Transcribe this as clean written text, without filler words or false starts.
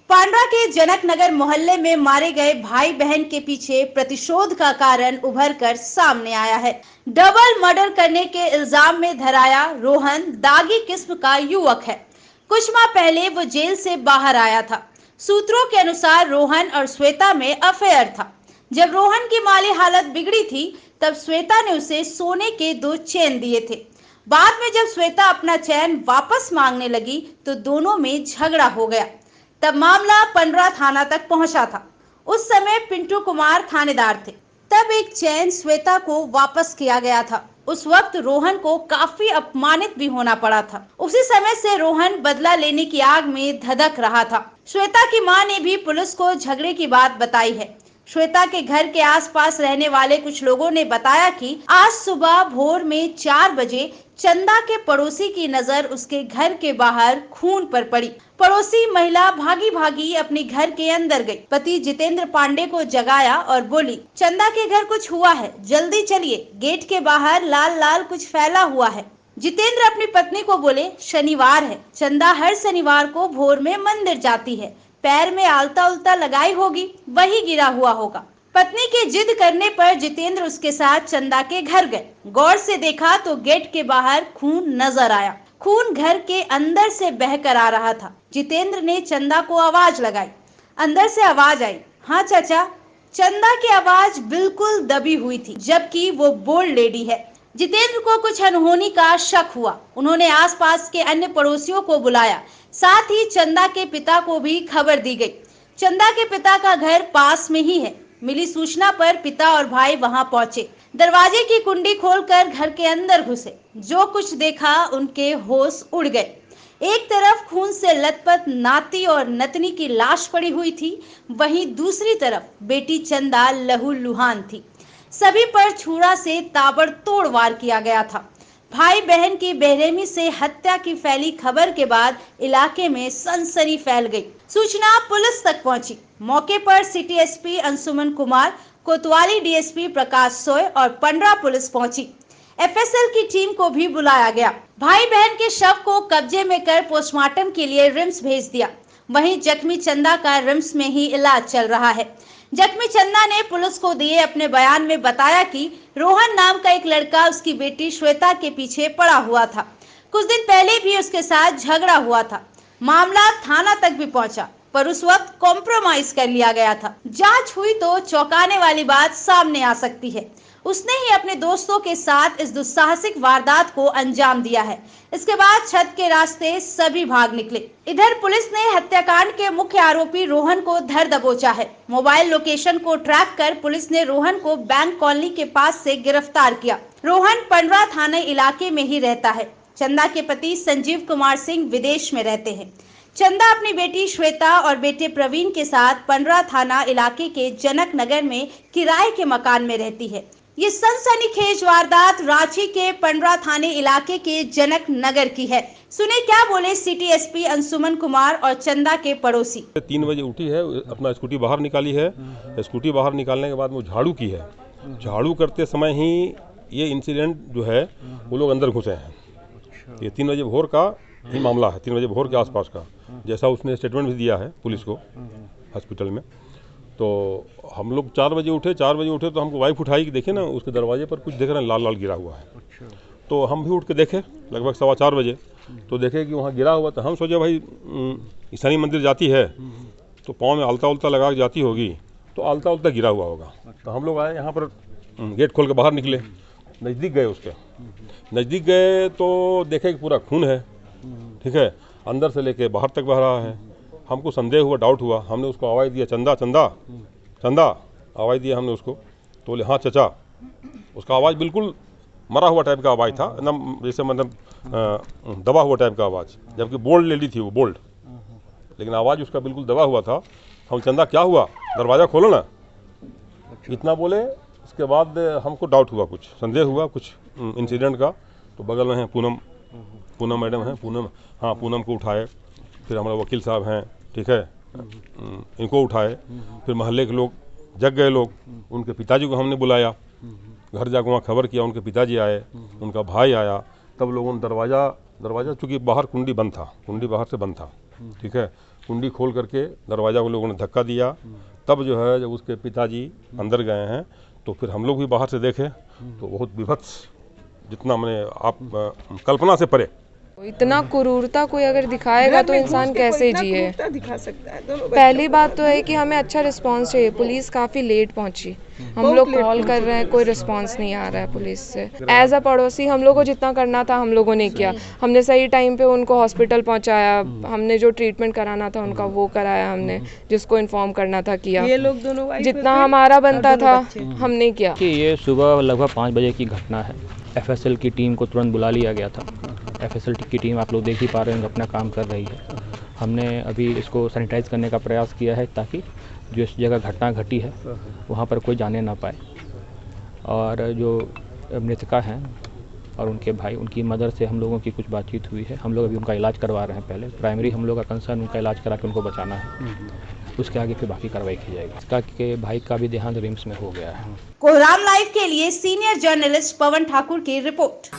पांड्रा के जनकनगर मोहल्ले में मारे गए भाई बहन के पीछे प्रतिशोध का कारण उभरकर सामने आया है। डबल मर्डर करने के इल्जाम में धराया रोहन दागी किस्म का युवक है। कुछ माह पहले वो जेल से बाहर आया था। सूत्रों के अनुसार रोहन और श्वेता में अफेयर था। जब रोहन की माली हालत बिगड़ी थी तब श्वेता ने उसे सोने के 2 चेन दिए थे। बाद में जब श्वेता अपना चैन वापस मांगने लगी तो दोनों में झगड़ा हो गया। तब मामला पंड्रा थाना तक पहुंचा था। उस समय पिंटू कुमार थानेदार थे। तब एक चैन श्वेता को वापस किया गया था। उस वक्त रोहन को काफी अपमानित भी होना पड़ा था। उसी समय से रोहन बदला लेने की आग में धधक रहा था। श्वेता की मां ने भी पुलिस को झगड़े की बात बताई है। श्वेता के घर के आसपास रहने वाले कुछ लोगों ने बताया कि आज सुबह भोर में 4 बजे चंदा के पड़ोसी की नजर उसके घर के बाहर खून पर पड़ी। पड़ोसी महिला भागी भागी अपने घर के अंदर गई। पति जितेंद्र पांडे को जगाया और बोली, चंदा के घर कुछ हुआ है, जल्दी चलिए, गेट के बाहर लाल लाल कुछ फैला हुआ है। जितेंद्र अपनी पत्नी को बोले, शनिवार है, चंदा हर शनिवार को भोर में मंदिर जाती है, पैर में आलता उल्टा लगाई होगी, वही गिरा हुआ होगा। पत्नी के जिद करने पर जितेंद्र उसके साथ चंदा के घर गए। गौर से देखा तो गेट के बाहर खून नजर आया। खून घर के अंदर से बहकर आ रहा था। जितेंद्र ने चंदा को आवाज लगाई। अंदर से आवाज आई, हाँ चाचा। चंदा की आवाज बिल्कुल दबी हुई थी, जबकि वो बोल्ड लेडी है। जितेंद्र को कुछ अनहोनी का शक हुआ। उन्होंने आसपास के अन्य पड़ोसियों को बुलाया। साथ ही चंदा के पिता को भी खबर दी गई। चंदा के पिता का घर पास में ही है। मिली सूचना पर पिता और भाई वहां पहुंचे। दरवाजे की कुंडी खोलकर घर के अंदर घुसे। जो कुछ देखा उनके होश उड़ गए। एक तरफ खून से लथपथ नाती और नतनी की लाश पड़ी हुई थी, वहीं दूसरी तरफ बेटी चंदा लहूलुहान थी। सभी पर छुरा से ताबड़तोड़ वार किया गया था। भाई बहन की बेरहमी से हत्या की फैली खबर के बाद इलाके में सनसनी फैल गई। सूचना पुलिस तक पहुंची। मौके पर सिटी एसपी अंशुमन कुमार, कोतवाली डीएसपी प्रकाश सोय और पंड्रा पुलिस पहुंची। एफएसएल की टीम को भी बुलाया गया। भाई बहन के शव को कब्जे में कर पोस्टमार्टम के लिए रिम्स भेज दिया। वहीं जख्मी चंदा का रिम्स में ही इलाज चल रहा है। जख्मी चंदा ने पुलिस को दिए अपने बयान में बताया कि रोहन नाम का एक लड़का उसकी बेटी श्वेता के पीछे पड़ा हुआ था। कुछ दिन पहले भी उसके साथ झगड़ा हुआ था। मामला थाना तक भी पहुंचा, पर उस वक्त कॉम्प्रोमाइज कर लिया गया था। जांच हुई तो चौंकाने वाली बात सामने आ सकती है। उसने ही अपने दोस्तों के साथ इस दुस्साहसिक वारदात को अंजाम दिया है। इसके बाद छत के रास्ते सभी भाग निकले। इधर पुलिस ने हत्याकांड के मुख्य आरोपी रोहन को धर दबोचा है। मोबाइल लोकेशन को ट्रैक कर पुलिस ने रोहन को बैंक कॉलोनी के पास से गिरफ्तार किया। रोहन पंड्रा थाना इलाके में ही रहता है। चंदा के पति संजीव कुमार सिंह विदेश में रहते हैं। चंदा अपनी बेटी श्वेता और बेटे प्रवीण के साथ पंड्रा थाना इलाके के जनकनगर में किराए के मकान में रहती है। ये सनसनीखेज वारदात रांची के पंड्रा थाने इलाके के जनकनगर की है। सुने क्या बोले सिटी एसपी अंशुमन कुमार और चंदा के पड़ोसी। 3 बजे उठी है, अपना स्कूटी बाहर निकाली है। स्कूटी बाहर निकालने के बाद वो झाड़ू की है। झाड़ू करते समय ही ये इंसिडेंट जो है वो लोग अंदर घुसे हैं। ये 3 बजे भोर का ही मामला है, 3 बजे भोर के आसपास का, जैसा उसने स्टेटमेंट भी दिया है पुलिस को हॉस्पिटल में। तो हम लोग 4 बजे उठे तो हमको वाइफ उठाई कि देखे ना उसके दरवाजे पर कुछ देख रहे हैं, लाल लाल गिरा हुआ है। तो हम भी उठ के देखे लगभग 4:15 बजे, तो देखे कि वहाँ गिरा हुआ। तो हम सोचे भाई ईसानी मंदिर जाती है तो पाँव में आलता उल्टा लगा के जाती होगी, तो आलता उल्टा गिरा हुआ होगा। तो हम लोग आए यहाँ पर, गेट खोल के बाहर निकले, नज़दीक गए, उसके नज़दीक गए तो देखे कि पूरा खून है। ठीक है, अंदर से लेके बाहर तक बह रहा है। हमको संदेह हुआ, डाउट हुआ। हमने उसको आवाज़ दिया, चंदा चंदा चंदा, आवाज़ दिया हमने उसको। तो बोले हाँ चचा। उसका आवाज़ बिल्कुल मरा हुआ टाइप का आवाज़ था, एकदम जैसे मतलब दबा हुआ टाइप का आवाज़, जबकि बोल्ड लेडी थी वो, बोल्ड, लेकिन आवाज़ उसका बिल्कुल दबा हुआ था। हम, चंदा क्या हुआ, दरवाज़ा खोलो ना, इतना बोले। उसके बाद हमको डाउट हुआ, कुछ संदेह हुआ कुछ इंसिडेंट का। तो बगल में है पूनम मैडम हैं, पूनम को उठाए। फिर हमारे वकील साहब हैं, ठीक है, इनको उठाए। फिर मोहल्ले के लोग जग गए, लोग, उनके पिताजी को हमने बुलाया। घर जाकर वहाँ खबर किया, उनके पिताजी आए, उनका भाई आया। तब लोगों ने दरवाज़ा चूँकि बाहर कुंडी बंद था, कुंडी बाहर से बंद था, ठीक है, कुंडी खोल करके दरवाज़ा को लोगों ने धक्का दिया। तब जो है जब उसके पिताजी अंदर गए हैं तो फिर हम लोग भी बाहर से देखे तो बहुत विभत्स, जितना मैंने आप कल्पना से परे। इतना क्रूरता कोई अगर दिखाएगा तो इंसान कैसे जिए। दिखा सकता है। दोनों पहली बात तो है कि हमें अच्छा रिस्पांस चाहिए। पुलिस काफ़ी लेट पहुंची, हम लोग कॉल कर रहे हैं, कोई रिस्पांस नहीं आ रहा है पुलिस से। एज अ पड़ोसी हम लोग को जितना करना था हम लोगों ने किया। हमने सही टाइम पे उनको हॉस्पिटल पहुंचाया, हमने जो ट्रीटमेंट कराना था उनका वो कराया, हमने जिसको इन्फॉर्म करना था किया। ये लोग दोनों जितना हमारा बनता था हमने किया। कि ये सुबह लगभग 5 बजे की घटना है। एफएसएल की टीम को तुरंत बुला लिया गया था। एफएसएल की टीम आप लोग देख ही पा रहे हैं अपना काम कर रही है। हमने अभी इसको सैनिटाइज करने का प्रयास किया है ताकि जो इस जगह घटना घटी है वहाँ पर कोई जाने ना पाए। और जो मृतका हैं और उनके भाई, उनकी मदर से हम लोगों की कुछ बातचीत हुई है। हम लोग अभी उनका इलाज करवा रहे हैं। पहले प्राइमरी हम लोग का कंसर्न उनका इलाज करा के उनको बचाना है, उसके आगे फिर बाकी कार्रवाई की जाएगी। इसका के भाई का भी देहांत रिम्स में हो गया है। कोहराम लाइव के लिए सीनियर जर्नलिस्ट पवन ठाकुर की रिपोर्ट।